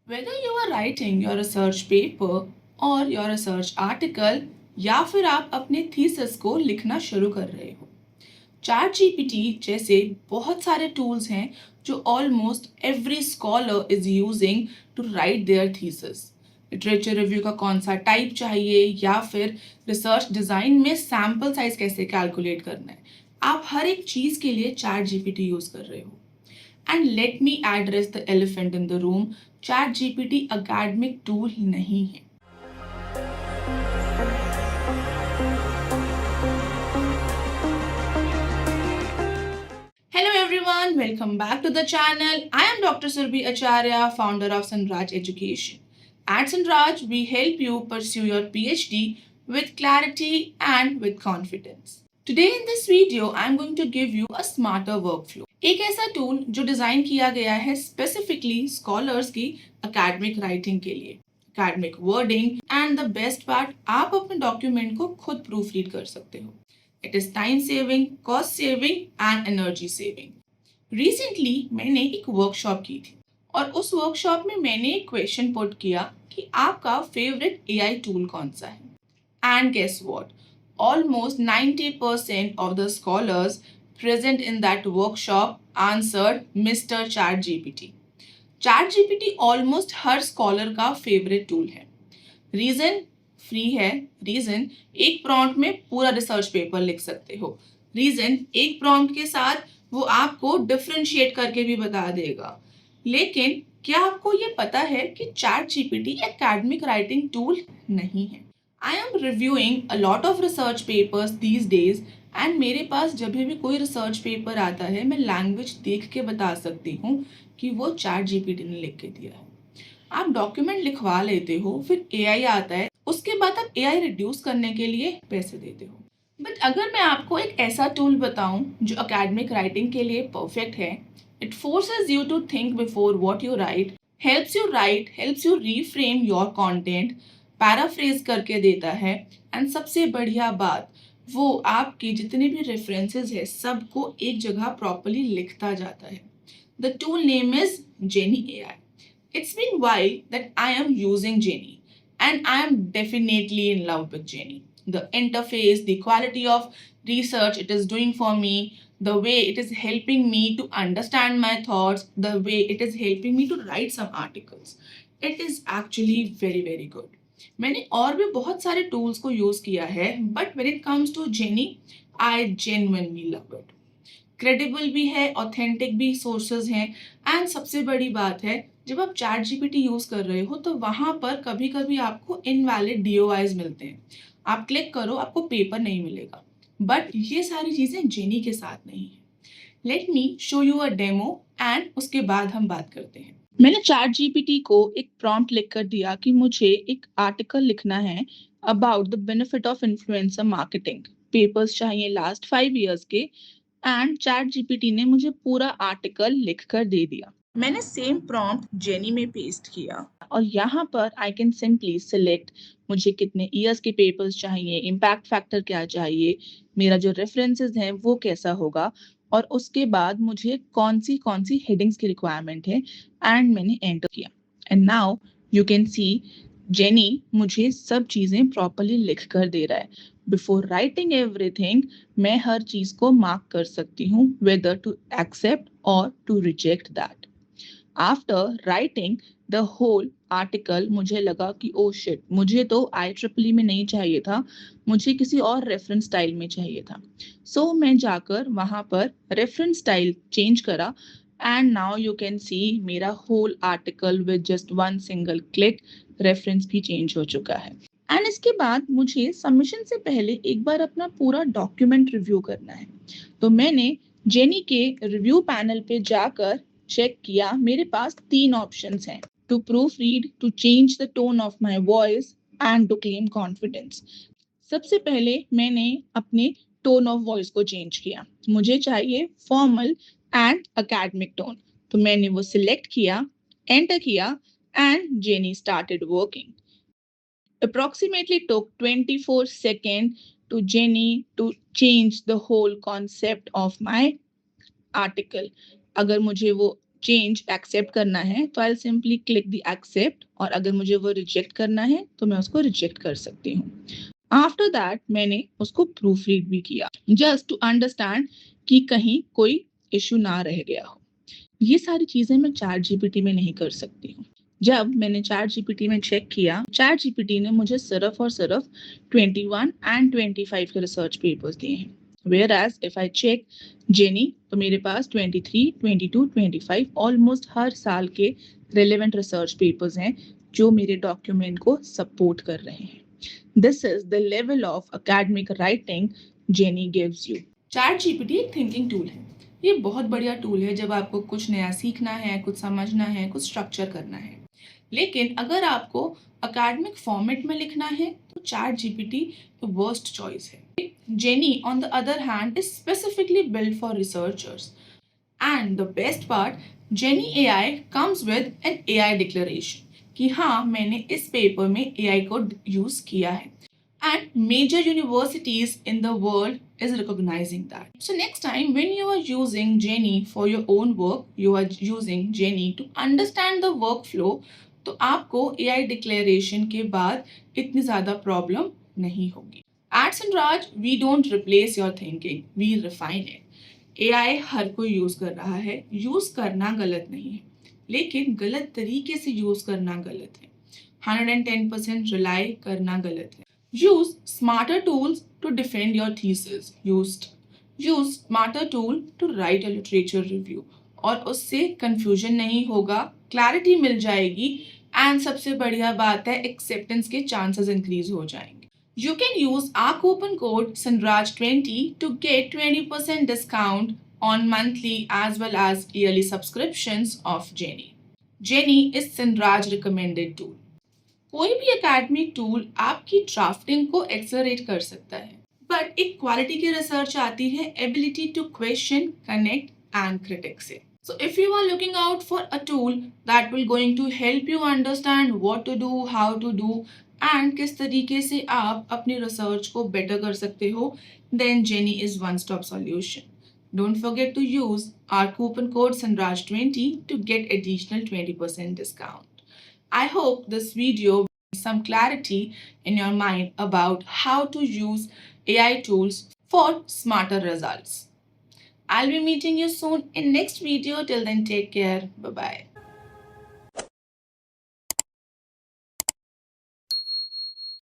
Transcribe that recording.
Whether you are writing your research paper or your research article या फिर आप अपने थीसिस को लिखना शुरू कर रहे हो, चैट जीपीटी जैसे बहुत सारे टूल्स हैं जो almost every scholar is using to write their thesis. Literature review का कौन सा टाइप चाहिए या फिर रिसर्च डिज़ाइन में सैम्पल साइज कैसे कैलकुलेट करना है, आप हर एक चीज़ के लिए चैट जीपीटी यूज़ कर रहे हो। And let me address the elephant in the room, chat GPT academic tool नहीं है। Hello everyone, welcome back to the channel. I am Dr. Surbhi Acharya, founder of Sunraj Education. At Sunraj, we help you pursue your PhD with clarity and with confidence. Today in this video, I am going to give you a smarter workflow. एक ऐसा tool जो design किया गया है specifically scholars की academic writing के लिए, academic wording and the best part, आप अपने डॉक्यूमेंट को खुद प्रूफ रीड कर सकते हो। It is time saving, cost saving and energy saving. Recently मैंने एक वर्कशॉप की थी और उस वर्कशॉप में मैंने एक क्वेश्चन पुट किया कि आपका फेवरेट एआई टूल कौन सा है। And guess what, almost 90% of the scholars present in that workshop answered Mr. ChatGPT. ChatGPT almost her scholar का फेवरेट टूल है। रीजन फ्री है। रीजन एक प्रॉम्प्ट में पूरा रिसर्च पेपर लिख सकते हो। रीजन एक प्रॉम्प्ट के साथ वो आपको डिफरेंशिएट करके भी बता देगा। लेकिन क्या आपको ये पता है कि chat GPT academic writing tool नहीं है। I am reviewing a lot of research papers these days and मेरे पास जब भी कोई रिसर्च पेपर आता है मैं लैंग्वेज देख के बता सकती हूँ कि वो चैट जीपीटी ने लिख के दिया है। आप डॉक्यूमेंट लिखवा लेते हो, फिर एआई आता है, उसके बाद आप एआई रिड्यूस करने के लिए पैसे देते हो। बट अगर मैं आपको एक ऐसा टूल बताऊं जो एकेडमिक राइटिंग के लिए परफेक्ट है, it forces you to think before what you write, helps you reframe your content, paraphrase करके देता है, एंड सबसे बढ़िया बात, वो आपके जितने भी रेफरेंसेस है सबको एक जगह प्रॉपर्ली लिखता जाता है। The tool name is jenny AI. It's been a while that I am using Jenny, and I am definitely in love with Jenny. The interface, the quality of research it is doing for me, the way it is helping me to understand my thoughts, the way it is helping me to write some articles. It is actually very very good. मैंने और भी बहुत सारे tools को use किया है, but when it comes to Jenny, I genuinely love it. Credible भी है, ऑथेंटिक भी सोर्सेज हैं, एंड सबसे बड़ी बात है, जब आप चैट जीपीटी यूज कर रहे हो तो वहां पर कभी कभी आपको इनवैलिड डीओआईज मिलते हैं। आप क्लिक करो, आपको पेपर नहीं मिलेगा, बट ये सारी चीजें जेनी के साथ नहीं है। Let me show you a demo and उसके बाद हम बात करते हैं। मैंने चैट जीपीटी को एक प्रॉम्प्ट लिख कर दिया कि मुझे एक आर्टिकल लिखना है about the benefit of influencer marketing. Papers चाहिए लास्ट 5 years के, एंड चैट जीपीटी ने मुझे पूरा आर्टिकल लिखकर दे दिया। मैंने सेम प्रॉम्प्ट जेनी में पेस्ट किया और यहाँ पर आई कैन सिंपली सिलेक्ट मुझे कितने ईयर्स के पेपर्स चाहिए, इम्पैक्ट फैक्टर क्या चाहिए, मेरा जो रेफरेंसेस हैं वो कैसा होगा, और उसके बाद मुझे कौन सी हेडिंग्स की रिक्वायरमेंट है, एंड मैंने एंटर किया। And now you can C jenny मुझे सब चीज़ें प्रॉपरली लिख कर दे रहा है। बिफोर राइटिंग एवरीथिंग मैं हर चीज को मार्क कर सकती हूँ वेदर टू एक्सेप्ट और to reject that. After writing the whole article मुझे लगा कि ओ शिट, मुझे तो IEEE में नहीं चाहिए था, मुझे किसी और रेफरेंस स्टाइल में चाहिए था। सो मैं जाकर वहां पर रेफरेंस स्टाइल चेंज करा, and now you can see मेरा whole article with just one single click reference भी चेंज हो चुका है। एंड इसके बाद मुझे सबमिशन से पहले एक बार अपना पूरा डॉक्यूमेंट रिव्यू करना है, तो मैंने जेनी के रिव्यू पैनल पे जाकर चेक किया। मेरे पास 3 ऑप्शंस हैं, to proofread, to change the tone of my voice and to claim confidence. सबसे पहले मैंने अपने टोन ऑफ वॉइस को चेंज किया, मुझे चाहिए फॉर्मल एंड एकेडमिक टोन, तो मैंने वो सिलेक्ट किया, एंटर किया, and jenny started working. Approximately took 24 seconds to Jenny to change the whole concept of my article. अगर मुझे वो चेंज एक्सेप्ट करना है तो I simply click the accept, और अगर मुझे वो रिजेक्ट करना है तो मैं उसको रिजेक्ट कर सकती हूँ। आफ्टर दैट मैंने उसको प्रूफ रीड भी किया, जस्ट टू अंडरस्टैंड कि कहीं कोई इशू ना रह गया हो। ये सारी चीजें मैं चैट जीपीटी में नहीं कर सकती हूँ। जब मैंने चैट जीपीटी में चेक किया, चैट जीपीटी ने मुझे सिर्फ और सिर्फ 21 एंड 25 के रिसर्च पेपर्स दिए हैं। Whereas if I check Jenni तो मेरे पास 23, 22, 25 ऑलमोस्ट हर साल के रिलेवेंट रिसर्च पेपर्स हैं जो मेरे डॉक्यूमेंट को सपोर्ट कर रहे हैं। This is the level of academic writing Jenny gives you. Chat GPT एक थिंकिंग टूल है। ये बहुत बढ़िया टूल है जब आपको कुछ नया सीखना है, कुछ समझना है, कुछ स्ट्रक्चर करना है। लेकिन अगर आपको अकेडमिक फॉर्मेट में लिखना है तो चैट जीपीटी वर्स्ट चॉइस है। Jenni on the other hand is specifically build for researchers, and the best part, Jenni AI comes with an AI declaration कि हाँ मैंने इस पेपर में एआई को यूज किया है, and major universities in the world is recognizing that. So next time when you are using Jenny for your own work, you are using Jenny to understand the workflow, तो आपको AI declaration के बाद इतनी ज़्यादा problem नहीं होगी। At Sunraj, we don't replace your thinking, we refine it. AI हर कोई use कर रहा है, यूज़ करना गलत नहीं है, लेकिन गलत तरीके से यूज़ करना गलत है। 110% रिलाई करना गलत है। Use smarter tools to defend your thesis. Use smarter tool to write a literature review. और उससे confusion नहीं होगा, clarity मिल जाएगी, and सबसे बढ़िया बात है acceptance के chances increase हो जाएंगे। You can use our coupon code SANRAJ20 to get 20% discount on monthly as well as yearly subscriptions of Jenny. Jenny is SANRAJ recommended tool. कोई भी एकेडमिक टूल आपकी ड्राफ्टिंग को एक्सेलरेट कर सकता है, बट एक क्वालिटी की रिसर्च आती है ability to question, connect and critic से। So if you are looking out for a tool that will going to help you understand what to do, how to do and किस तरीके से आप अपनी research को better कर सकते हो, then Jenni is one stop solution. Don't forget to use our coupon code SANRAJ20 to get additional 20% discount. I hope this video brings some clarity in your mind about how to use AI tools for smarter results. I'll be meeting you soon in next video. Till then, take care. Bye-bye.